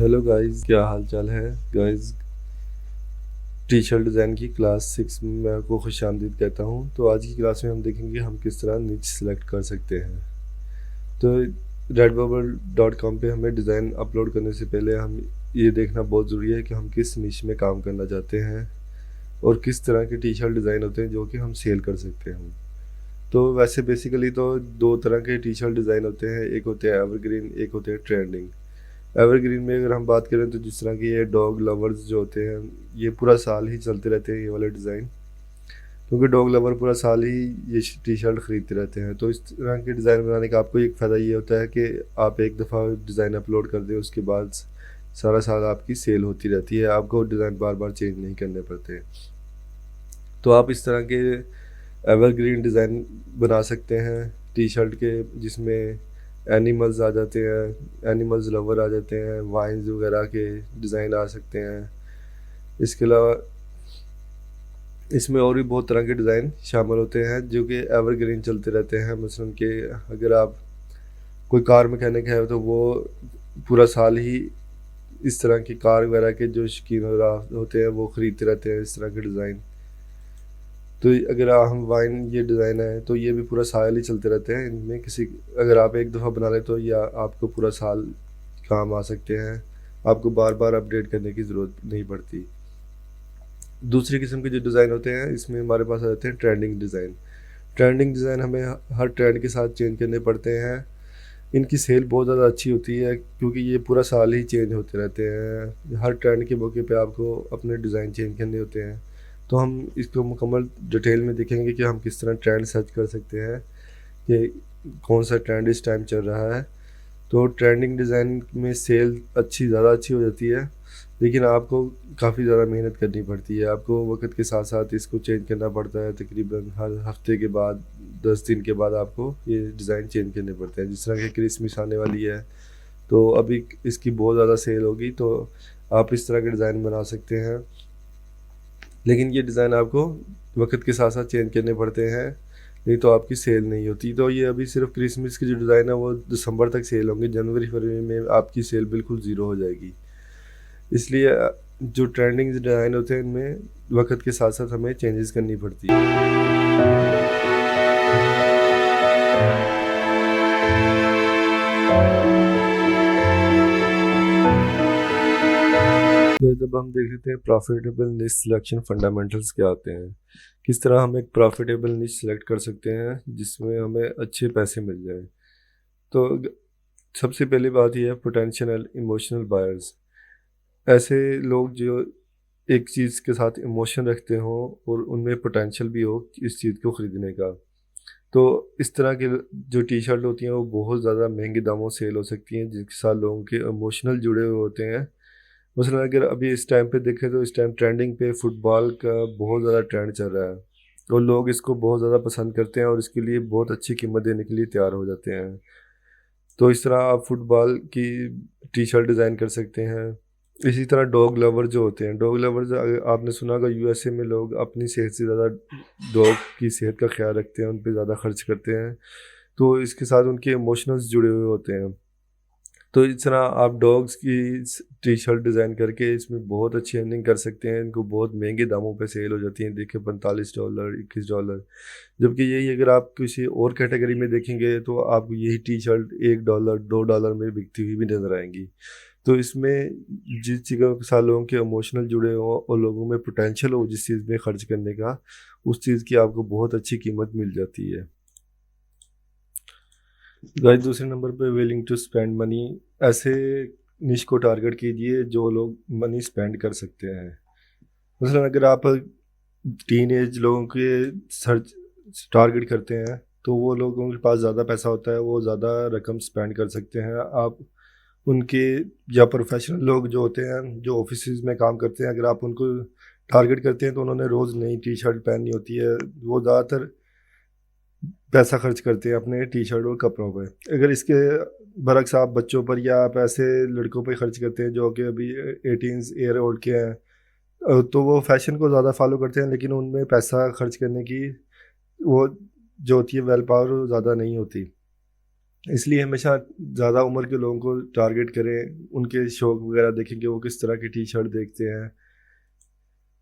Hello guys, क्या हाल चाल है गाइस। टी शर्ट डिज़ाइन की क्लास 6 में मैं आपको खुश आमदीद कहता हूँ। तो आज की क्लास में हम देखेंगे हम किस तरह निच सेलेक्ट कर सकते हैं। तो redbubble.com पे हमें डिज़ाइन अपलोड करने से पहले हम ये देखना बहुत ज़रूरी है कि हम किस निश में काम करना चाहते हैं और किस तरह के टी शर्ट डिज़ाइन होते हैं जो कि हम सेल कर सकते हैं। तो वैसे बेसिकली तो दो तरह के टी शर्ट डिज़ाइन होते हैं, एक होते हैं एवरग्रीन, एक होते हैं ट्रेंडिंग। एवरग्रीन में अगर हम बात करें तो जिस तरह की ये डॉग लवर्स जो होते हैं, ये पूरा साल ही चलते रहते हैं ये वाले डिज़ाइन, क्योंकि डॉग लवर पूरा साल ही ये टी शर्ट ख़रीदते रहते हैं। तो इस तरह के डिज़ाइन बनाने का आपको एक फ़ायदा ये होता है कि आप एक दफ़ा डिज़ाइन अपलोड कर दें, उसके बाद सारा साल आपकी सेल होती रहती है, आपको डिज़ाइन बार बार चेंज नहीं करने पड़ते। तो आप इस तरह के एवरग्रीन डिज़ाइन बना सकते हैं टी शर्ट के, जिसमें एनिमल्स आ जाते हैं, एनिमल्स लवर आ जाते हैं, वाइन्स वगैरह के डिज़ाइन आ सकते हैं। इसके अलावा इसमें और भी बहुत तरह के डिज़ाइन शामिल होते हैं जो कि एवरग्रीन चलते रहते हैं। मसलन कि अगर आप कोई कार मैकेनिक है तो वो पूरा साल ही इस तरह की कार वगैरह के जो शौकीन वगैरह होते हैं वो ख़रीदते रहते हैं इस तरह के डिज़ाइन। तो अगर हम वाइन ये डिज़ाइन है तो ये भी पूरा साल ही चलते रहते हैं। इनमें किसी अगर आप एक दफ़ा बना लें तो ये आपको पूरा साल काम आ सकते हैं, आपको बार बार अपडेट करने की ज़रूरत नहीं पड़ती। दूसरी किस्म के जो डिज़ाइन होते हैं इसमें हमारे पास आ जाते हैं ट्रेंडिंग डिज़ाइन। ट्रेंडिंग डिज़ाइन हमें हर ट्रेंड के साथ चेंज करने पड़ते हैं। इनकी सेल बहुत ज़्यादा अच्छी होती है क्योंकि ये पूरा साल ही चेंज होते रहते हैं। हर ट्रेंड के मौके पे आपको अपने डिज़ाइन चेंज करने होते हैं। तो हम इसको मुकम्मल डिटेल में देखेंगे कि हम किस तरह ट्रेंड सर्च कर सकते हैं कि कौन सा ट्रेंड इस टाइम चल रहा है। तो ट्रेंडिंग डिज़ाइन में सेल ज़्यादा अच्छी हो जाती है, लेकिन आपको काफ़ी ज़्यादा मेहनत करनी पड़ती है। आपको वक्त के साथ साथ इसको चेंज करना पड़ता है, तकरीबन हर हफ्ते के बाद 10 दिन के बाद आपको ये डिज़ाइन चेंज करने पड़ते हैं। जिस तरह की क्रिसमस आने वाली है तो अभी इसकी बहुत ज़्यादा सेल होगी, तो आप इस तरह के डिज़ाइन बना सकते हैं, लेकिन ये डिज़ाइन आपको वक्त के साथ साथ चेंज करने पड़ते हैं, नहीं तो आपकी सेल नहीं होती। तो ये अभी सिर्फ क्रिसमस की जो डिज़ाइन है वो दिसंबर तक सेल होंगे, जनवरी फरवरी में आपकी सेल बिल्कुल ज़ीरो हो जाएगी। इसलिए जो ट्रेंडिंग डिज़ाइन होते हैं इनमें वक्त के साथ साथ हमें चेंजेस करनी पड़ती है। तो जब हम देख लेते हैं प्रॉफिटेबल निश सिलेक्शन फंडामेंटल्स क्या आते हैं, किस तरह हम एक प्रॉफिटेबल निश सेलेक्ट कर सकते हैं जिसमें हमें अच्छे पैसे मिल जाए। तो सबसे पहली बात यह है पोटेंशियल इमोशनल बायर्स। ऐसे लोग जो एक चीज़ के साथ इमोशन रखते हो और उनमें पोटेंशियल भी हो इस चीज़ को ख़रीदने का। तो इस तरह के जो टी शर्ट होती हैं वो बहुत ज़्यादा महंगे दामों सेल हो सकती हैं, जिनके साथ लोगों के इमोशनल जुड़े हुए होते हैं। मसलन अगर अभी इस टाइम पे देखें तो इस टाइम ट्रेंडिंग पे फुटबॉल का बहुत ज़्यादा ट्रेंड चल रहा है, और लोग इसको बहुत ज़्यादा पसंद करते हैं और इसके लिए बहुत अच्छी कीमत देने के लिए तैयार हो जाते हैं। तो इस तरह आप फुटबॉल की टी शर्ट डिज़ाइन कर सकते हैं। इसी तरह डॉग लवर जो होते हैं, डॉग लवर्स आपने सुना होगा यूएसए में लोग अपनी सेहत से ज़्यादा डॉग की सेहत का ख्याल रखते हैं, उन पे ज़्यादा खर्च करते हैं। तो इसके साथ उनके इमोशनल्स जुड़े हुए होते हैं। तो इस तरह आप डॉग्स की टी शर्ट डिज़ाइन करके इसमें बहुत अच्छी अर्निंग कर सकते हैं। इनको बहुत महंगे दामों पे सेल हो जाती हैं, देखिए $45, $21। जबकि यही अगर आप किसी और कैटेगरी में देखेंगे तो आपको यही टी शर्ट $1 $2 में बिकती हुई भी नज़र आएंगी। तो इसमें जिस चीज़ों के साथ लोगों के इमोशनल जुड़े हों और लोगों में पोटेंशियल हो जिस चीज़ में खर्च करने का, उस चीज़ की आपको बहुत अच्छी कीमत मिल जाती है। गाइस, दूसरे नंबर पे विलिंग टू स्पेंड मनी। ऐसे निश को टारगेट कीजिए जो लोग मनी स्पेंड कर सकते हैं। मसलन अगर आप टीन एज लोगों के सर्च टारगेट करते हैं तो वो लोगों के पास ज़्यादा पैसा होता है, वो ज़्यादा रकम स्पेंड कर सकते हैं। आप उनके या प्रोफेशनल लोग जो होते हैं जो ऑफिस में काम करते हैं, अगर आप उनको टारगेट करते हैं तो उन्होंने रोज़ नई टी शर्ट पहननी होती है, वो ज़्यादातर पैसा खर्च करते हैं अपने टी शर्ट और कपड़ों पे। अगर इसके बरक्स आप बच्चों पर या आप ऐसे लड़कों पे खर्च करते हैं जो कि अभी 18 ईयर ओल्ड के हैं, तो वो फैशन को ज़्यादा फॉलो करते हैं, लेकिन उनमें पैसा खर्च करने की वो जो होती है वेल पावर वो ज़्यादा नहीं होती। इसलिए हमेशा ज़्यादा उम्र के लोगों को टारगेट करें, उनके शौक वगैरह देखें कि वो किस तरह की टी शर्ट देखते हैं।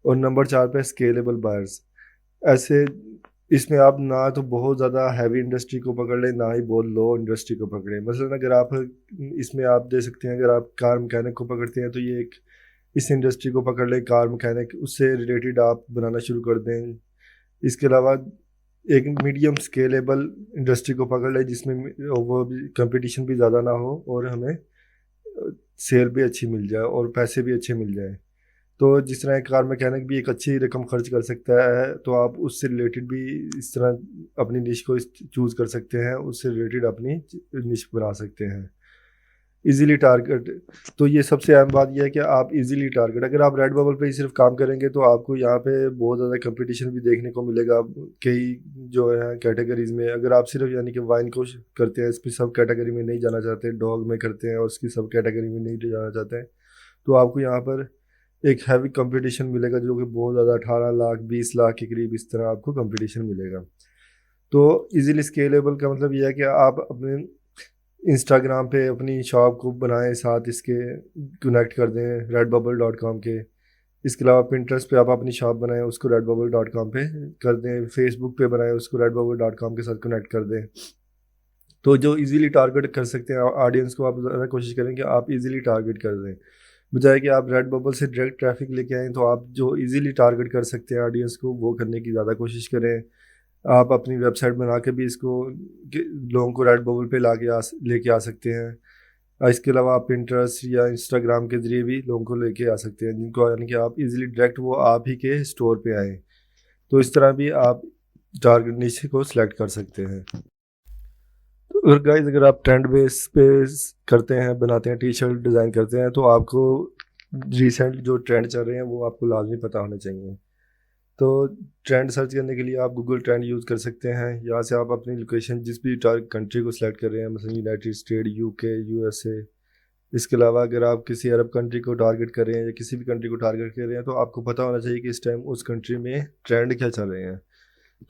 और नंबर 4 पे स्केलेबल बायर्स। ऐसे इसमें आप ना तो बहुत ज़्यादा हैवी इंडस्ट्री को पकड़ लें, ना ही बहुत लो इंडस्ट्री को पकड़ें। मसलन अगर आप इसमें आप दे सकते हैं, अगर आप कार मैकेनिक को पकड़ते हैं तो ये एक इस इंडस्ट्री को पकड़ लें, कार मैकेनिक, उससे रिलेटेड आप बनाना शुरू कर दें। इसके अलावा एक मीडियम स्केलेबल इंडस्ट्री को पकड़ लें जिसमें वो भी कंपटीशन भी ज़्यादा ना हो और हमें सेल भी अच्छी मिल जाए और पैसे भी अच्छे मिल जाए। तो जिस तरह एक कार मैकेनिक भी एक अच्छी रकम खर्च कर सकता है, तो आप उससे रिलेटेड भी इस तरह अपनी निश को चूज़ कर सकते हैं, उससे रिलेटेड अपनी निश बना सकते हैं। Easily target. तो ये सबसे अहम बात यह है कि आप इजीली टारगेट, अगर आप रेड बबल पे ही सिर्फ काम करेंगे तो आपको यहाँ पे बहुत ज़्यादा कंपटीशन भी देखने को मिलेगा कई जो है कैटेगरीज में। अगर आप सिर्फ यानी कि वाइन को करते हैं, इसमें सब कैटेगरी में नहीं जाना चाहते, डॉग में करते हैं और उसकी सब कैटेगरी में नहीं जाना चाहते हैं, तो आपको यहाँ पर एक हैवी कंपटीशन मिलेगा जो कि बहुत ज़्यादा 18 लाख 20 लाख के करीब इस तरह आपको कंपटीशन मिलेगा। तो इजीली स्केलेबल का मतलब यह है कि आप अपने इंस्टाग्राम पे अपनी शॉप को बनाएं, साथ इसके कनेक्ट कर दें redbubble.com के। इसके अलावा पिंटरेस्ट पे आप अपनी शॉप बनाएं, उसको redbubble.com पे कर दें। फेसबुक पे बनाएं, उसको redbubble.com के साथ कनेक्ट कर दें। तो जो इजीली टारगेट कर सकते हैं ऑडियंस को, आप ज़्यादा कोशिश करें कि आप इजीली टारगेट कर दें, बजाय कि आप रेड बबल से डायरेक्ट ट्रैफिक लेके आएँ। तो आप जो इजीली टारगेट कर सकते हैं ऑडियंस को, वो करने की ज़्यादा कोशिश करें। आप अपनी वेबसाइट बना के भी इसको लोगों को रेड बबल पे लेके आ सकते हैं। इसके अलावा आप पिंटरेस्ट या इंस्टाग्राम के ज़रिए भी लोगों को लेके आ सकते हैं, जिनको यानी कि आप इजीली डायरेक्ट वो आप ही के स्टोर पे आएँ। तो इस तरह भी आप टारगेट निश को सिलेक्ट कर सकते हैं। और गाइस, अगर आप ट्रेंड बेस पे करते हैं, बनाते हैं, टी शर्ट डिज़ाइन करते हैं, तो आपको रिसेंट जो ट्रेंड चल रहे हैं वो आपको लाजमी पता होने चाहिए। तो ट्रेंड सर्च करने के लिए आप गूगल ट्रेंड यूज़ कर सकते हैं। यहाँ से आप अपनी लोकेशन जिस भी कंट्री को सिलेक्ट कर रहे हैं, मतलब यूनाइटेड स्टेट, यूके, यूएसए। इसके अलावा अगर आप किसी अरब कंट्री को टारगेट कर रहे हैं या किसी भी कंट्री को टारगेट कर रहे हैं, तो आपको पता होना चाहिए कि इस टाइम उस कंट्री में ट्रेंड क्या चल रहे हैं।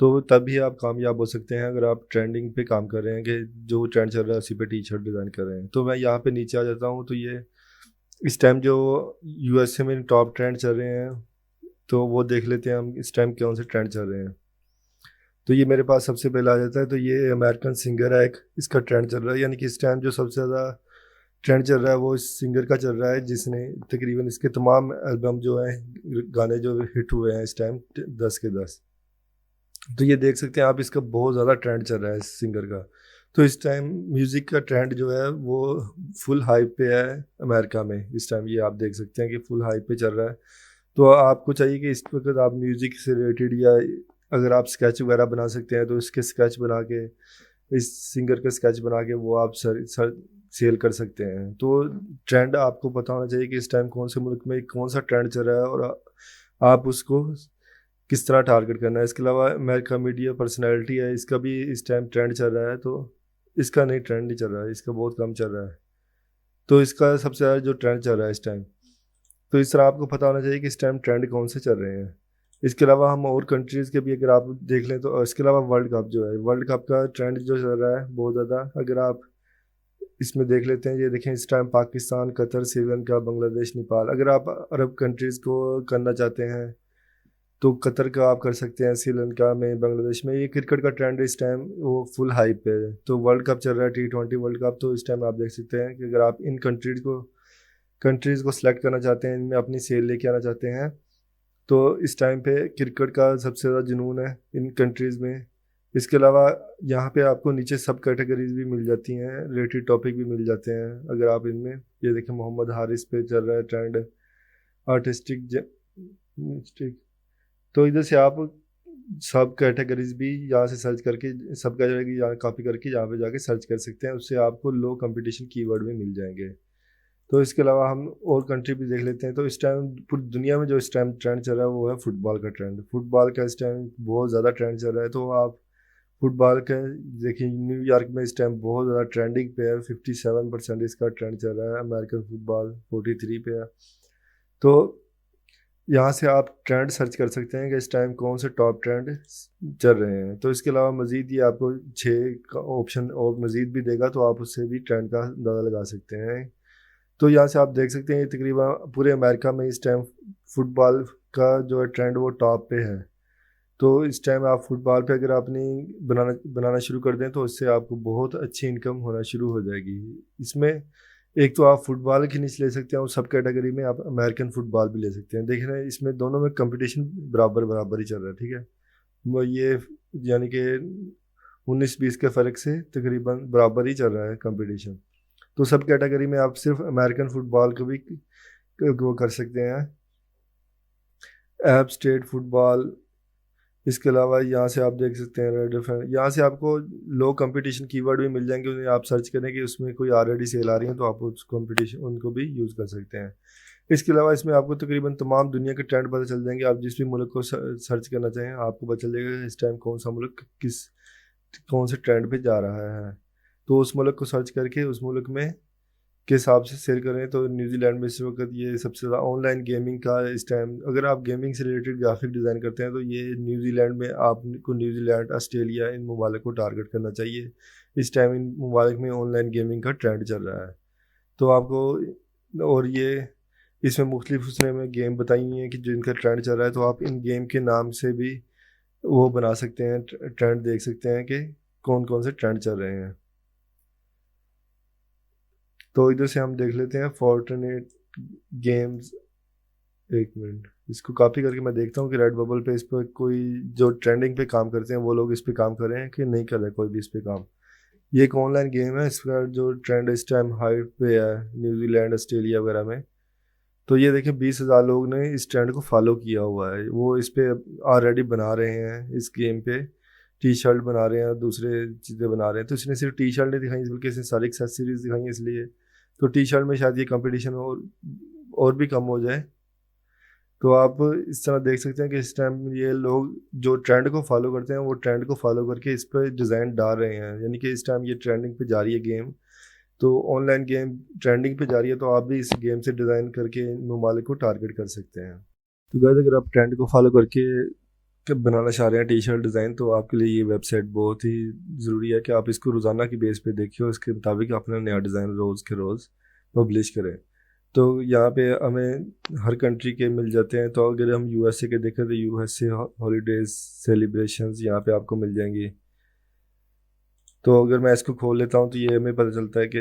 तो तभी आप कामयाब हो सकते हैं, अगर आप ट्रेंडिंग पे काम कर रहे हैं कि जो ट्रेंड चल रहा है उसी पे टी शर्ट डिज़ाइन कर रहे हैं। तो मैं यहाँ पे नीचे आ जाता हूँ। तो ये इस टाइम जो यूएसए में टॉप ट्रेंड चल रहे हैं, तो वो देख लेते हैं हम इस टाइम कौन से ट्रेंड चल रहे हैं। तो ये मेरे पास सबसे पहले आ जाता है। तो ये अमेरिकन सिंगर है एक, इसका ट्रेंड चल रहा है, यानी कि इस टाइम जो सबसे ज़्यादा ट्रेंड चल रहा है वो इस सिंगर का चल रहा है, जिसने तकरीबन इसके तमाम एल्बम जो हैं, गाने जो हिट हुए हैं इस टाइम 10 के 10। तो ये देख सकते हैं आप, इसका बहुत ज़्यादा ट्रेंड चल रहा है इस सिंगर का। तो इस टाइम म्यूज़िक का ट्रेंड जो है वो फुल हाइप पे है अमेरिका में इस टाइम। ये आप देख सकते हैं कि फुल हाइप पे चल रहा है। तो आपको चाहिए कि इस वक्त आप म्यूज़िक से रिलेटेड, या अगर आप स्केच वगैरह बना सकते हैं तो इसके स्केच बना के, इस सिंगर का स्केच बना के वो आप सेल कर सकते हैं। तो ट्रेंड आपको पता होना चाहिए कि इस टाइम कौन से मुल्क में कौन सा ट्रेंड चल रहा है और आप उसको किस तरह टारगेट करना है। इसके अलावा अमेरिका मीडिया पर्सनैलिटी है, इसका भी इस टाइम ट्रेंड चल रहा है। तो इसका नहीं, ट्रेंड नहीं चल रहा है, इसका बहुत कम चल रहा है। तो इसका सबसे ज़्यादा जो ट्रेंड चल रहा है इस टाइम। तो इस तरह आपको पता होना चाहिए कि इस टाइम ट्रेंड कौन से चल रहे हैं। इसके अलावा हम और कंट्रीज़ के भी अगर आप देख लें, तो इसके अलावा वर्ल्ड कप जो है, वर्ल्ड कप का ट्रेंड जो चल रहा है बहुत ज़्यादा, अगर आप इसमें देख लेते हैं, ये देखें इस टाइम पाकिस्तान, कतर, श्रीलंका, बांग्लादेश, नेपाल। अगर आप अरब कंट्रीज़ को करना चाहते हैं तो कतर का आप कर सकते हैं, श्रीलंका में, बांग्लादेश में। ये क्रिकेट का ट्रेंड इस टाइम वो फुल हाइप पे है। तो वर्ल्ड कप चल रहा है, T20 वर्ल्ड कप। तो इस टाइम आप देख सकते हैं कि अगर आप इन कंट्रीज़ को सिलेक्ट करना चाहते हैं, इनमें अपनी सेल लेके आना चाहते हैं, तो इस टाइम पे क्रिकेट का सबसे ज़्यादा जुनून है इन कंट्रीज़ में। इसके अलावा यहाँ पे आपको नीचे सब कैटेगरीज भी मिल जाती हैं, रिलेटेड टॉपिक भी मिल जाते हैं। अगर आप इनमें ये देखें, मोहम्मद हारिस पे चल रहा है ट्रेंड, आर्टिस्टिक। तो इधर से आप सब कैटेगरीज भी यहाँ से सर्च करके, सब कैटेगरी यहाँ कॉपी करके यहाँ पे जाके सर्च कर सकते हैं, उससे आपको लो कंपटीशन कीवर्ड में मिल जाएंगे। तो इसके अलावा हम और कंट्री भी देख लेते हैं। तो इस टाइम पूरी दुनिया में जो इस टाइम ट्रेंड चल रहा है वो है फुटबॉल का ट्रेंड। फुटबॉल का इस टाइम बहुत ज़्यादा ट्रेंड चल रहा है। तो आप फुटबॉल का देखिए, न्यूयॉर्क में इस टाइम बहुत ज़्यादा ट्रेंडिंग पे है, 57% इसका ट्रेंड चल रहा है। अमेरिकन फुटबॉल 43 पे है। तो यहाँ से आप ट्रेंड सर्च कर सकते हैं कि इस टाइम कौन से टॉप ट्रेंड चल रहे हैं। तो इसके अलावा मज़ीद ये आपको 6 का ऑप्शन और मज़ीद भी देगा, तो आप उससे भी ट्रेंड का अंदाज़ा लगा सकते हैं। तो यहाँ से आप देख सकते हैं ये तकरीबन पूरे अमेरिका में इस टाइम फुटबॉल का जो है ट्रेंड वो टॉप पे है। तो इस टाइम आप फुटबॉल पे अगर अपनी बनाना बनाना शुरू कर दें तो इससे आपको बहुत अच्छी इनकम होना शुरू हो जाएगी। इसमें एक तो आप फुटबॉल की नीचे ले सकते हैं और सब कैटेगरी में आप अमेरिकन फुटबॉल भी ले सकते हैं। देख रहे हैं इसमें दोनों में कंपटीशन बराबर बराबर ही चल रहा है, ठीक है। वो ये यानी कि 19-20 के फ़र्क से तकरीबन बराबर ही चल रहा है कंपटीशन। तो सब कैटेगरी में आप सिर्फ अमेरिकन फुटबॉल को भी वो कर सकते हैं, ऐप स्टेट फुटबॉल। इसके अलावा यहाँ से आप देख सकते हैं रेड डिफरेंट, यहाँ से आपको लो कंपटीशन कीवर्ड भी मिल जाएंगे, उन्हें आप सर्च करें कि उसमें कोई ऑलरेडी सेल आ रही है तो आप उस कंपटीशन उनको भी यूज़ कर सकते हैं। इसके अलावा इसमें आपको तकरीबन तमाम दुनिया के ट्रेंड पता चल जाएंगे। आप जिस भी मुल्क को सर्च करना चाहें आपको पता चल जाएगा कि इस टाइम कौन सा मुल्क किस कौन से ट्रेंड पे जा रहा है। तो उस मुल्क को सर्च करके उस मुल्क में के हिसाब से सेल करें। तो न्यूजीलैंड में इस वक्त ये सबसे ज़्यादा ऑनलाइन गेमिंग का इस टाइम, अगर आप गेमिंग से रिलेटेड ग्राफिक डिज़ाइन करते हैं तो ये न्यूजीलैंड में आपको न्यूजीलैंड, ऑस्ट्रेलिया, इन ममालिक को टारगेट करना चाहिए। इस टाइम इन ममालिक में ऑनलाइन गेमिंग का ट्रेंड चल रहा है। तो आपको और ये इसमें मुख्तलिफ उसने में गेम बताई हुई हैं कि जिनका ट्रेंड चल रहा है, तो आप इन गेम के नाम से भी वो बना सकते हैं, ट्रेंड देख सकते हैं कि कौन कौन से ट्रेंड चल रहे हैं। तो इधर से हम देख लेते हैं फोर्टनेट गेम्स। एक मिनट, इसको कॉपी करके मैं देखता हूँ कि रेड बबल पे इस पर कोई जो ट्रेंडिंग पे काम करते हैं वो लोग इस पे काम कर रहे हैं कि नहीं कर रहे कोई भी इस पे काम। ये एक ऑनलाइन गेम है, इसका जो ट्रेंड इस टाइम हाई पे है न्यूजीलैंड, ऑस्ट्रेलिया वगैरह में। तो ये देखिए 20,000 लोग ने इस ट्रेंड को फॉलो किया हुआ है, वो इस पे ऑलरेडी बना रहे हैं, इस गेम पे टी शर्ट बना रहे हैं, दूसरे चीज़ें बना रहे हैं। तो इसने सिर्फ टी शर्ट नहीं दिखाई बल्कि इसने सारी एक्सेसरीज दिखाई हैं, इसलिए तो टी शर्ट में शायद ये कंपटीशन और भी कम हो जाए। तो आप इस तरह देख सकते हैं कि इस टाइम ये लोग जो ट्रेंड को फॉलो करते हैं वो ट्रेंड को फॉलो करके इस पर डिज़ाइन डाल रहे हैं, यानी कि इस टाइम ये ट्रेंडिंग पे जा रही है गेम। तो ऑनलाइन गेम ट्रेंडिंग पे जा रही है, तो आप भी इस गेम से डिज़ाइन करके इन ममालिक को टारगेट कर सकते हैं। तो गाइस अगर आप ट्रेंड को फॉलो करके बनाना चाह रहे हैं टी शर्ट डिज़ाइन, तो आपके लिए ये वेबसाइट बहुत ही ज़रूरी है कि आप इसको रोज़ाना की बेस पे देखिए और इसके मुताबिक अपना नया डिज़ाइन रोज़ के रोज़ पब्लिश करें। तो यहाँ पे हमें हर कंट्री के मिल जाते हैं। तो अगर हम यूएसए के देखें तो यूएसए हॉलीडेज सेलिब्रेशंस यहाँ पे आपको मिल जाएंगी। तो अगर मैं इसको खोल लेता हूँ तो ये हमें पता चलता है कि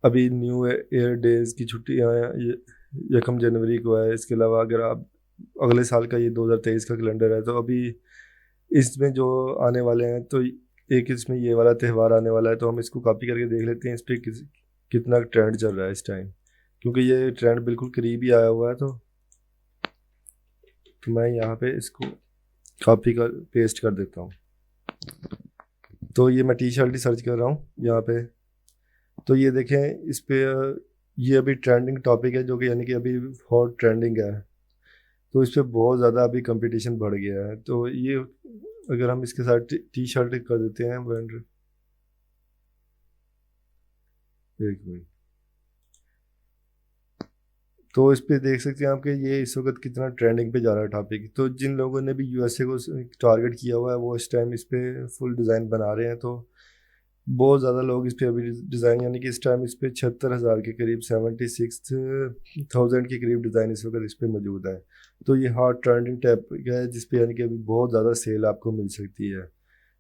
अभी न्यू ईयर डेज की छुट्टियाँ 1 जनवरी को है। इसके अलावा अगर आप अगले साल का ये 2023 का कैलेंडर है, तो अभी इसमें जो आने वाले हैं, तो एक इसमें ये वाला त्यौहार आने वाला है। तो हम इसको कॉपी करके देख लेते हैं इस पर कितना ट्रेंड चल रहा है इस टाइम, क्योंकि ये ट्रेंड बिल्कुल करीब ही आया हुआ है। तो मैं यहाँ पे इसको कॉपी कर पेस्ट कर देता हूँ। तो ये मैं टी शर्ट ही सर्च कर रहा हूँ यहाँ पे। तो ये देखें इस पे ये अभी ट्रेंडिंग टॉपिक है, जो कि यानी कि अभी हॉट ट्रेंडिंग है। तो इस पे बहुत ज़्यादा अभी कंपटीशन बढ़ गया है। तो ये अगर हम इसके साथ टी शर्ट कर देते हैं वेंडर, एक मिनट। तो इस पे देख सकते हैं आपके ये इस वक्त कितना ट्रेंडिंग पे जा रहा है टॉपिक। तो जिन लोगों ने भी यूएसए को टारगेट किया हुआ है वो इस टाइम इस पे फुल डिज़ाइन बना रहे हैं। तो बहुत ज़्यादा लोग इस पे अभी डिज़ाइन, यानी कि इस टाइम इस पे 76,000 के करीब 76,000 के करीब डिज़ाइन इस वक्त इस पे मौजूद है। तो ये हॉट ट्रेंडिंग टाइप है जिस पे यानी कि अभी बहुत ज़्यादा सेल आपको मिल सकती है।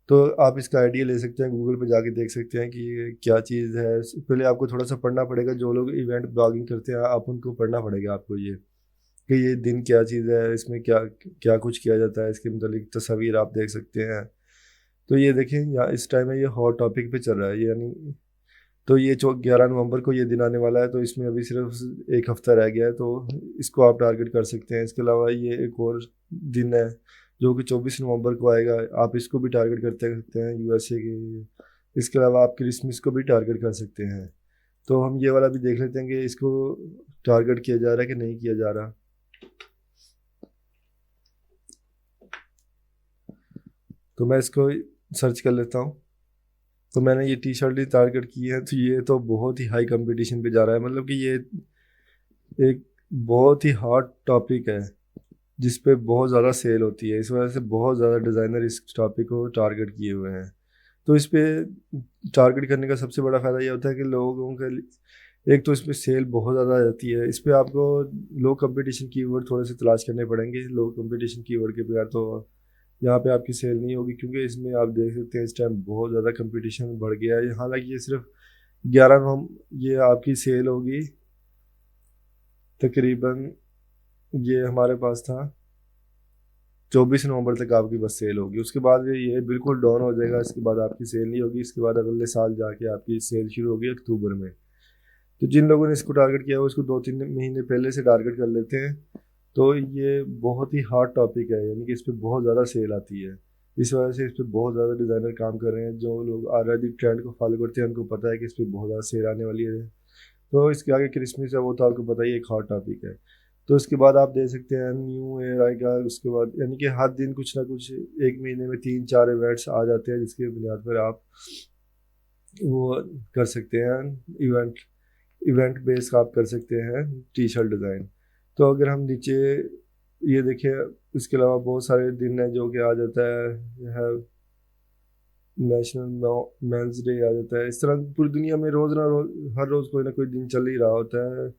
तो आप इसका आइडिया ले सकते हैं, गूगल पे जाके देख सकते हैं कि ये क्या चीज़ है। पहले आपको थोड़ा सा पढ़ना पड़ेगा, जो लोग इवेंट ब्लॉगिंग करते हैं आप उनको पढ़ना पड़ेगा आपको ये कि ये दिन क्या चीज़ है, इसमें क्या क्या कुछ किया जाता है, इसके मतलब तस्वीर आप देख सकते हैं। तो ये देखें यहाँ इस टाइम में ये हॉट टॉपिक पे चल रहा है, यानी तो ये 11 नवंबर को ये दिन आने वाला है। तो इसमें अभी सिर्फ एक हफ्ता रह गया है, तो इसको आप टारगेट कर सकते हैं। इसके अलावा ये एक और दिन है जो कि 24 नवंबर को आएगा, आप इसको भी टारगेट करते सकते हैं यूएसए के। इसके अलावा आप क्रिसमस को भी टारगेट कर सकते हैं। तो हम ये वाला भी देख लेते हैं कि इसको टारगेट किया जा रहा है कि नहीं किया जा रहा। तो मैं इसको सर्च कर लेता हूँ। तो मैंने ये टी शर्ट ही टारगेट की है, तो ये तो बहुत ही हाई कंपटीशन पे जा रहा है, मतलब कि ये एक बहुत ही हॉट टॉपिक है। जिस पे बहुत ज़्यादा सेल होती है। इस वजह से बहुत ज़्यादा डिज़ाइनर इस टॉपिक को टारगेट किए हुए हैं। तो इस पे टारगेट करने का सबसे बड़ा फ़ायदा ये होता है कि लोगों के एक तो इसमें सेल बहुत ज़्यादा आ जाती है। इस पे आपको लो कंपटीशन कीवर्ड थोड़े से तलाश करने पड़ेंगे। लो कंपटीशन कीवर्ड के बगैर तो यहाँ पे आपकी सेल नहीं होगी, क्योंकि इसमें आप देख सकते हैं इस टाइम बहुत ज़्यादा कंपटीशन बढ़ गया है। हालांकि ये सिर्फ 11 नवंबर ये आपकी सेल होगी तकरीबन, ये हमारे पास था 24 नवंबर तक आपकी बस सेल होगी। उसके बाद ये बिल्कुल डाउन हो जाएगा। इसके बाद आपकी सेल नहीं होगी। इसके बाद अगले साल जाके आपकी सेल शुरू होगी अक्टूबर में। तो जिन लोगों ने इसको टारगेट किया हुआ इसको 2-3 महीने पहले से टारगेट कर लेते हैं। तो ये बहुत ही हार्ड टॉपिक है, यानी कि इस पर बहुत ज़्यादा सेल आती है। इस वजह से इस पर बहुत ज़्यादा डिज़ाइनर काम कर रहे हैं। जो लोग ऑलरेडी ट्रेंड को फॉलो करते हैं उनको पता है कि इस पर बहुत ज़्यादा सेल आने वाली है। तो इसके आगे क्रिसमस है, वो तो आपको पता ही एक हॉट टॉपिक है। तो इसके बाद आप देख सकते हैं न्यू ईयर आएगा। उसके बाद यानी कि हर दिन कुछ ना कुछ एक महीने में 3-4 इवेंट्स आ जाते हैं, जिसके बुनियाद पर आप वो कर सकते हैं। इवेंट इवेंट बेस आप कर सकते हैं टी शर्ट डिज़ाइन। तो अगर हम नीचे ये देखें, इसके अलावा बहुत सारे दिन हैं जो कि आ जाता है नेशनल मेंस डे आ जाता है। इस तरह पूरी दुनिया में रोज़ ना रोज़ हर रोज़ कोई ना कोई दिन चल ही रहा होता है।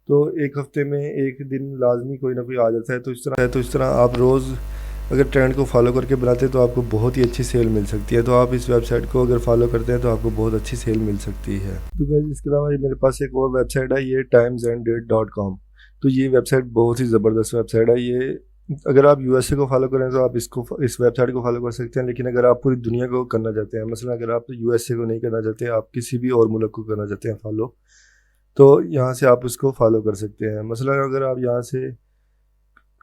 तो एक हफ्ते में एक दिन लाजमी कोई ना कोई आ जाता है। तो इस तरह आप रोज़ अगर ट्रेंड को फॉलो करके बनाते हैं तो आपको बहुत ही अच्छी सेल मिल सकती है। तो आप इस वेबसाइट को अगर फॉलो करते हैं तो आपको बहुत अच्छी सेल मिल सकती है। तो गाइस इसके अलावा ये मेरे पास एक और वेबसाइट है, ये timesandDate.com। तो ये वेबसाइट बहुत ही ज़बरदस्त वेबसाइट है। ये अगर आप यूएसए को फॉलो करें तो आप इस वेबसाइट को फॉलो कर सकते हैं। लेकिन अगर आप पूरी दुनिया को करना चाहते हैं, मसलन अगर आप यूएसए को नहीं करना चाहते, आप किसी भी और मुल्क को करना चाहते हैं फॉलो, तो यहाँ से आप उसको फॉलो कर सकते हैं। मसलन अगर आप यहाँ से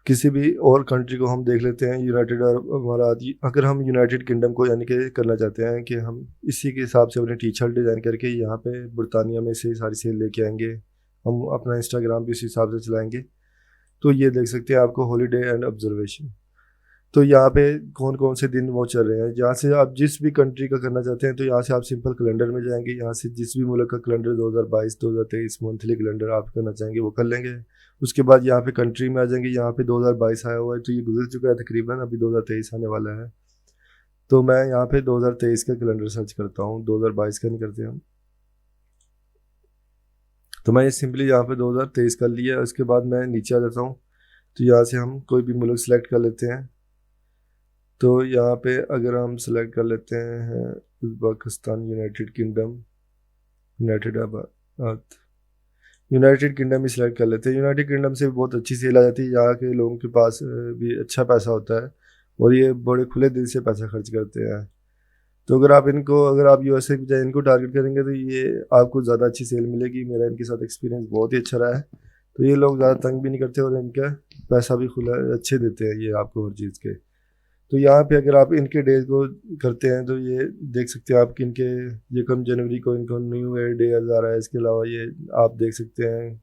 किसी भी और कंट्री को हम देख लेते हैं, यूनाइटेड अरब अमारात, अगर हम यूनाइटेड किंगडम को यानी कि करना चाहते हैं कि हम इसी के हिसाब से अपनी टी शर्ट डिज़ाइन करके यहाँ पे बरतानिया में से सारी सेल लेके आएंगे, हम अपना इंस्टाग्राम भी उसी हिसाब से चलाएंगे। तो ये देख सकते हैं आपको हॉलीडे एंड ऑब्जर्वेशन। तो यहाँ पे कौन कौन से दिन वो चल रहे हैं, जहाँ से आप जिस भी कंट्री का करना चाहते हैं तो यहाँ से आप सिंपल कैलेंडर में जाएंगे। यहाँ से जिस भी मुल्क का कैलेंडर 2022 2023 मंथली कैलेंडर आप करना चाहेंगे वो कर लेंगे। उसके बाद यहाँ पे कंट्री में आ जाएंगे। यहाँ पे 2022 आया हुआ है, तो ये गुजर चुका है तकरीबन, अभी 2023 आने वाला है। तो मैं यहाँ पे 2023 का कैलेंडर सर्च करता हूँ, 2022 का नहीं करते हम। तो मैं ये सिंपली यहाँ पे 2023 कर लिया। उसके बाद मैं नीचे आ जाता हूँ। तो यहाँ से हम कोई भी मुल्क सेलेक्ट कर लेते हैं। तो यहाँ पे अगर हम सेलेक्ट कर लेते हैं Uzbekistan, United Kingdom, United Arab United Kingdom ही सिलेक्ट कर लेते हैं। यूनाइटेड किंगडम से भी बहुत अच्छी सेल आ जाती है। यहाँ के लोगों के पास भी अच्छा पैसा होता है और ये बड़े खुले दिल से पैसा खर्च करते हैं। तो अगर आप यूएसए की बजाय इनको टारगेट करेंगे तो ये आपको ज़्यादा अच्छी सेल मिलेगी। मेरा इनके साथ एक्सपीरियंस बहुत ही अच्छा रहा है। तो ये लोग ज़्यादा तंग भी नहीं करते और इनका पैसा भी खुला अच्छे देते हैं ये आपको हर चीज़ के। तो यहाँ पे अगर आप इनके डेज को करते हैं तो ये देख सकते हैं आप कि इनके ये कम जनवरी को इनको न्यू ईयर डे आ रहा है। इसके अलावा ये आप देख सकते हैं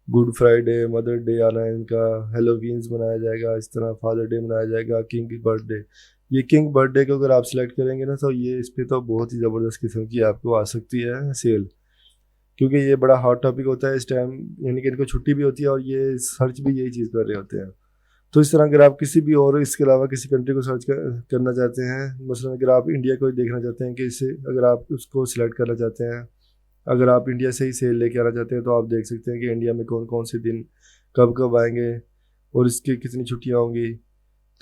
गुड फ्राइडे, मदर डे आना है इनका, हेलोवीन्स मनाया जाएगा, इस तरह फादर डे मनाया जाएगा, किंग बर्थडे। ये किंग बर्थडे को अगर आप सिलेक्ट करेंगे ना तो ये इस पर तो बहुत ही ज़बरदस्त किस्म की आपको आ सकती है सेल, क्योंकि ये बड़ा हॉट टॉपिक होता है इस टाइम। यानी कि इनको छुट्टी भी होती है और ये सर्च भी यही चीज़ कर रहे होते हैं। तो इस तरह अगर आप किसी भी और इसके अलावा किसी कंट्री को करना चाहते हैं, मसलन अगर आप इंडिया को देखना चाहते हैं कि इससे अगर आप उसको सिलेक्ट करना चाहते हैं, अगर आप इंडिया से ही सेल लेके आना चाहते हैं तो आप देख सकते हैं कि इंडिया में कौन कौन से दिन कब कब आएंगे और इसकी कितनी छुट्टियाँ होंगी।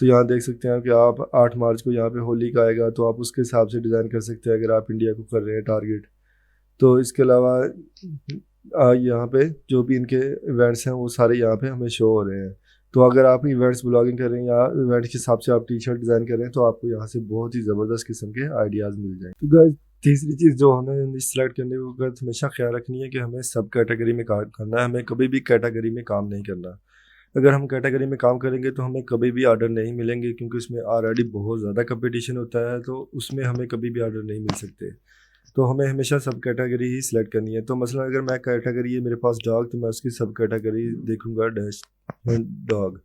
तो यहाँ देख सकते हैं कि आप 8 मार्च को यहाँ पे होली का आएगा, तो आप उसके हिसाब से डिज़ाइन कर सकते हैं अगर आप इंडिया को कर रहे हैं टारगेट। तो इसके अलावा यहाँ पे जो भी इनके इवेंट्स हैं वो सारे यहाँ पे हमें शो हो रहे हैं। तो अगर आप इवेंट्स ब्लॉगिंग कर रहे हैं या इवेंट के हिसाब से आप टी शर्ट डिज़ाइन कर रहे हैं तो आपको यहाँ से बहुत ही ज़बरदस्त किस्म के आइडियाज़ मिल जाएंगे। तो गाइस तीसरी चीज़ जो हमें सेलेक्ट करने को वक्त हमेशा ख्याल रखनी है कि हमें सब कैटेगरी में काम करना है। हमें कभी भी कैटेगरी में काम नहीं करना। अगर हम कैटेगरी में काम करेंगे तो हमें कभी भी ऑर्डर नहीं मिलेंगे, क्योंकि उसमें ऑलरेडी बहुत ज़्यादा कंपटीशन होता है। तो उसमें हमें कभी भी ऑर्डर नहीं मिल सकते। तो हमें हमेशा सब कैटेगरी ही सिलेक्ट करनी है। तो मसलन अगर मैं कैटेगरी है मेरे पास डॉग, तो मैं उसकी सब कैटेगरी देखूंगा डैश डॉग।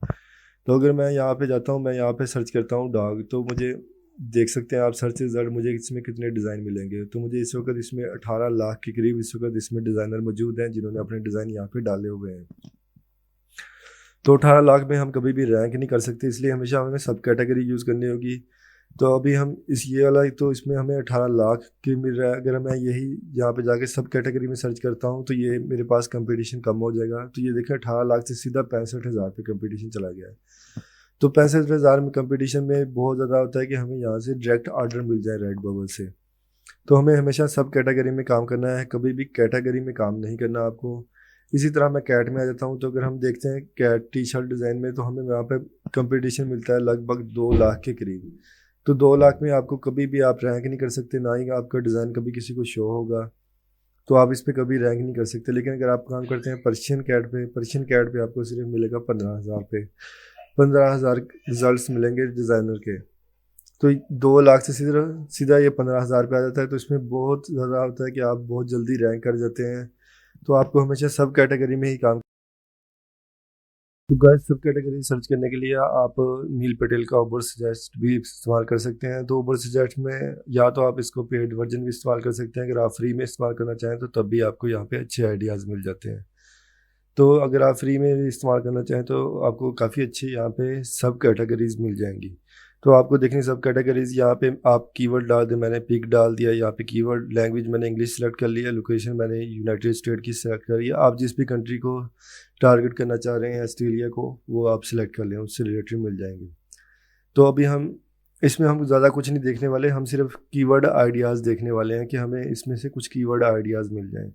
तो अगर मैं यहाँ पे जाता हूँ, मैं यहाँ पे सर्च करता हूँ डॉग, तो मुझे देख सकते हैं आप सर्च रिजल्ट मुझे इसमें कितने डिज़ाइन मिलेंगे। तो मुझे इस वक्त इसमें 18 लाख के करीब इस वक्त इसमें डिज़ाइनर मौजूद हैं जिन्होंने अपने डिज़ाइन यहाँ पे डाले हुए हैं। तो 18 लाख में हम कभी भी रैंक नहीं कर सकते, इसलिए हमेशा हमें सब कैटेगरी यूज़ करनी होगी। तो अभी हम इस ये वाला, तो इसमें हमें 18 लाख की मिल रहा है। अगर मैं यही यहाँ पे जाके सब कैटेगरी में सर्च करता हूँ तो ये मेरे पास कंपटीशन कम हो जाएगा। तो ये देखिए 18 लाख से सीधा 65,000 पे कंपटीशन चला गया है। तो 65,000 में कंपटीशन में बहुत ज़्यादा होता है कि हमें यहाँ से डायरेक्ट ऑर्डर मिल जाए रेडबबल से। तो हमें हमेशा सब कैटेगरी में काम करना है, कभी भी कैटेगरी में काम नहीं करना आपको। इसी तरह मैं कैट में आ जाता हूँ। तो अगर हम देखते हैं कैट टी शर्ट डिज़ाइन में, तो हमें वहाँ पे कंपटीशन मिलता है लगभग 2 लाख के करीब। तो 2 लाख में आपको कभी भी आप रैंक नहीं कर सकते, ना ही आपका डिज़ाइन कभी किसी को शो होगा। तो आप इस पे कभी रैंक नहीं कर सकते। लेकिन अगर आप काम करते हैं पर्शियन कैट पे आपको सिर्फ मिलेगा 15,000 पे, 15,000 रिजल्ट मिलेंगे डिज़ाइनर के। तो 2 लाख से सीधा सीधा ये 15,000 पे आ जाता है। तो इसमें बहुत ज़्यादा होता है कि आप बहुत जल्दी रैंक कर जाते हैं। तो आपको हमेशा सब कैटेगरी में ही काम। तो गाइस सब कैटेगरी सर्च करने के लिए आप नील पटेल का उबर सजेस्ट भी इस्तेमाल कर सकते हैं। तो उबर सजेस्ट में या तो आप इसको पेड वर्जन भी इस्तेमाल कर सकते हैं, अगर आप फ्री में इस्तेमाल करना चाहें तो तब भी आपको यहाँ पे अच्छे आइडियाज़ मिल जाते हैं। तो अगर आप फ्री में इस्तेमाल करना चाहें तो आपको काफ़ी अच्छी यहाँ पे सब कैटेगरीज मिल जाएंगी। तो आपको देखनी सब कैटेगरीज, यहाँ पे आप कीवर्ड डाल दें। मैंने पिक डाल दिया यहाँ पे कीवर्ड, लैंग्वेज मैंने इंग्लिश सेलेक्ट कर लिया, लोकेशन मैंने यूनाइटेड स्टेट की सेलेक्ट कर लिया। आप जिस भी कंट्री को टारगेट करना चाह रहे हैं, ऑस्ट्रेलिया को, वो आप सिलेक्ट कर लें, उससे रिलेटेड मिल जाएंगे। तो अभी हम इसमें हम ज़्यादा कुछ नहीं देखने वाले, हम सिर्फ कीवर्ड आइडियाज़ देखने वाले हैं कि हमें इसमें से कुछ कीवर्ड आइडियाज़ मिल जाएं।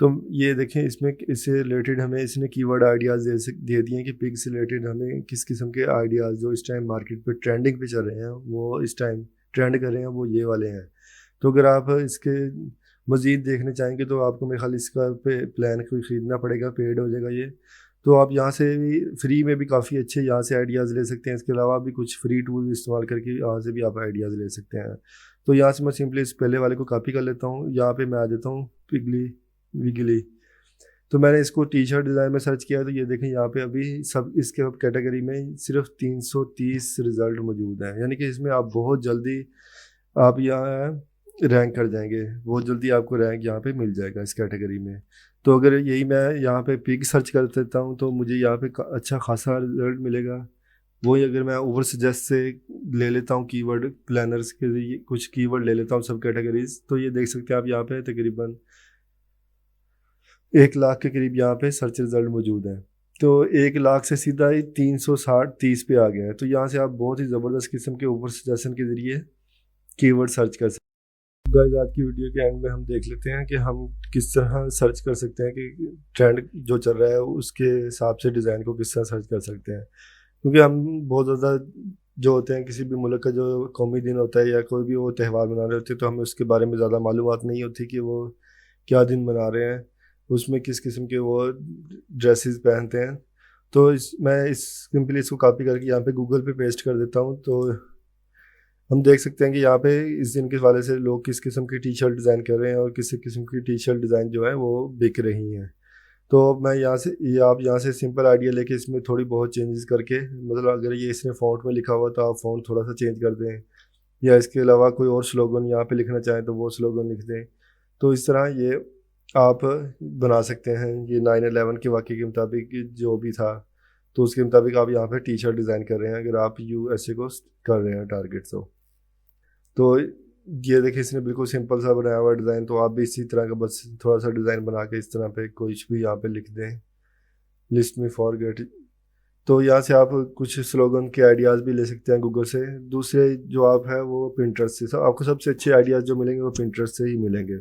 तो ये देखें, इसमें इससे रिलेटेड हमें इसने कीवर्ड आइडियाज़ दे दिए हैं कि पिग से रिलेटेड हमें किस किस्म के आइडियाज़ जो इस टाइम मार्केट पे ट्रेंडिंग पे चल रहे हैं, वो इस टाइम ट्रेंड कर रहे हैं, वो ये वाले हैं। तो अगर आप इसके मज़ीद देखने चाहेंगे तो आपको मेरे ख्याल इसका प्लान कोई ख़रीदना पड़ेगा, पेड हो जाएगा ये। तो आप यहाँ से भी फ्री में भी काफ़ी अच्छे यहाँ से आइडियाज़ ले सकते हैं। इसके अलावा भी कुछ फ्री टूल इस्तेमाल करके यहाँ से भी आप आइडियाज़ ले सकते हैं। तो यहाँ से मैं सिंपली इस पहले वाले को कॉपी कर लेता हूँ। यहाँ पे मैं आ जाता हूँ पिगली विगली। तो मैंने इसको टी शर्ट डिज़ाइन में सर्च किया। तो ये देखें यहाँ पे अभी सब इसके अब कैटेगरी में सिर्फ 330 रिज़ल्ट मौजूद हैं, यानी कि इसमें आप बहुत जल्दी आप यहाँ रैंक कर जाएंगे, बहुत जल्दी आपको रैंक यहाँ पे मिल जाएगा इस कैटेगरी में। तो अगर यही मैं यहाँ पे पिग सर्च कर देता हूँ तो मुझे यहाँ पे अच्छा खासा रिजल्ट मिलेगा। वही अगर मैं ओवर सजेस्ट से ले लेता हूँ कीवर्ड प्लानर्स के लिए कुछ कीवर्ड ले लेता हूँ सब कैटेगरीज, तो ये देख सकते हैं आप यहाँ पे तकरीबन 1 लाख के करीब यहाँ पे सर्च रिजल्ट मौजूद हैं। तो 1 लाख से सीधा ही 360 पे आ गया है। तो यहाँ से आप बहुत ही ज़बरदस्त किस्म के ओवर सजेशन के ज़रिए कीवर्ड सर्च कर सकते हैं। गाइस आज की वीडियो के एंड में हम देख लेते हैं कि हम किस तरह सर्च कर सकते हैं कि ट्रेंड जो चल रहा है उसके हिसाब से डिज़ाइन को किस तरह सर्च कर सकते हैं। क्योंकि हम बहुत ज़्यादा जो होते हैं, किसी भी मुल्क का जो कौमी दिन होता है या कोई भी वो त्यौहार मना रहे होते हैं, तो हमें उसके बारे में ज़्यादा मालूमात नहीं होती कि वो क्या दिन मना रहे हैं, उसमें किस किस्म के वो ड्रेसेस पहनते हैं। तो मैं इस सिंपली इसको कॉपी करके यहाँ पे गूगल पे पेस्ट कर देता हूँ। तो हम देख सकते हैं कि यहाँ पे इस दिन के हवाले से लोग किस किस्म की टी शर्ट डिज़ाइन कर रहे हैं और किस किस्म की टी शर्ट डिज़ाइन जो है वो बिक रही हैं। तो मैं यहाँ से ये आप यहाँ से सिंपल आइडिया लेके इसमें थोड़ी बहुत चेंजेस करके, मतलब अगर ये इसने फ़ॉन्ट में लिखा हुआ तो आप फ़ॉन्ट थोड़ा सा चेंज कर दें, या इसके अलावा कोई और स्लोगन यहाँ पे लिखना चाहें तो वो स्लोगन लिख दें। तो इस तरह ये आप बना सकते हैं। ये 9/11 के वाक़े के मुताबिक जो भी था, तो उसके मुताबिक आप यहाँ पे टी शर्ट डिज़ाइन कर रहे हैं अगर आप USA को कर रहे हैं टारगेट। तो ये देखिए इसने बिल्कुल सिंपल सा बनाया हुआ डिज़ाइन। तो आप भी इसी तरह का बस थोड़ा सा डिज़ाइन बना के इस तरह पे कुछ भी यहाँ पे लिख दें, लिस्ट में फॉरगेट। तो यहाँ से आप कुछ स्लोगन के आइडियाज़ भी ले सकते हैं गूगल से। दूसरे जो आप है वो पिंटरेस्ट से, आपको सबसे अच्छे आइडियाज़ जो मिलेंगे वो पिंटरेस्ट से ही मिलेंगे।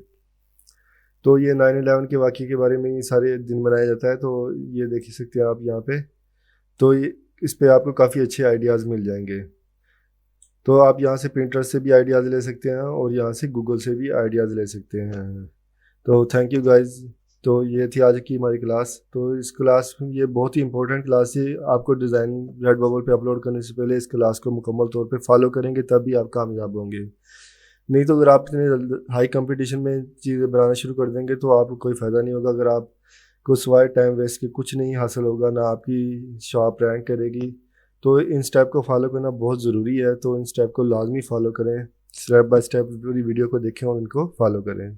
तो ये 9/11 के वाक़े के बारे में ये सारे दिन मनाया जाता है। तो ये देख ही सकते हैं आप यहाँ पे। तो ये इस पे आपको काफ़ी अच्छे आइडियाज़ मिल जाएंगे। तो आप यहाँ से पिंटरेस्ट से भी आइडियाज़ ले सकते हैं और यहाँ से गूगल से भी आइडियाज़ ले सकते हैं। तो थैंक यू गाइस। तो ये थी आज की हमारी क्लास। तो इस क्लास में ये बहुत ही इंपॉर्टेंट क्लास है। आपको डिज़ाइन रेडबबल पे अपलोड करने से पहले इस क्लास को मुकम्मल तौर पे फॉलो करेंगे तभी आप कामयाब होंगे। नहीं तो अगर आप इतने हाई कंपटीशन में चीज़ें बनाना शुरू कर देंगे तो आपको कोई फ़ायदा नहीं होगा। अगर आपको सिवाय टाइम वेस्ट के कुछ नहीं हासिल होगा, ना आपकी शॉप रैंक करेगी। तो इन स्टेप को फॉलो करना बहुत ज़रूरी है। तो इन स्टेप को लाजमी फॉलो करें, स्टेप बाय स्टेप पूरी वीडियो को देखें और इनको फॉलो करें।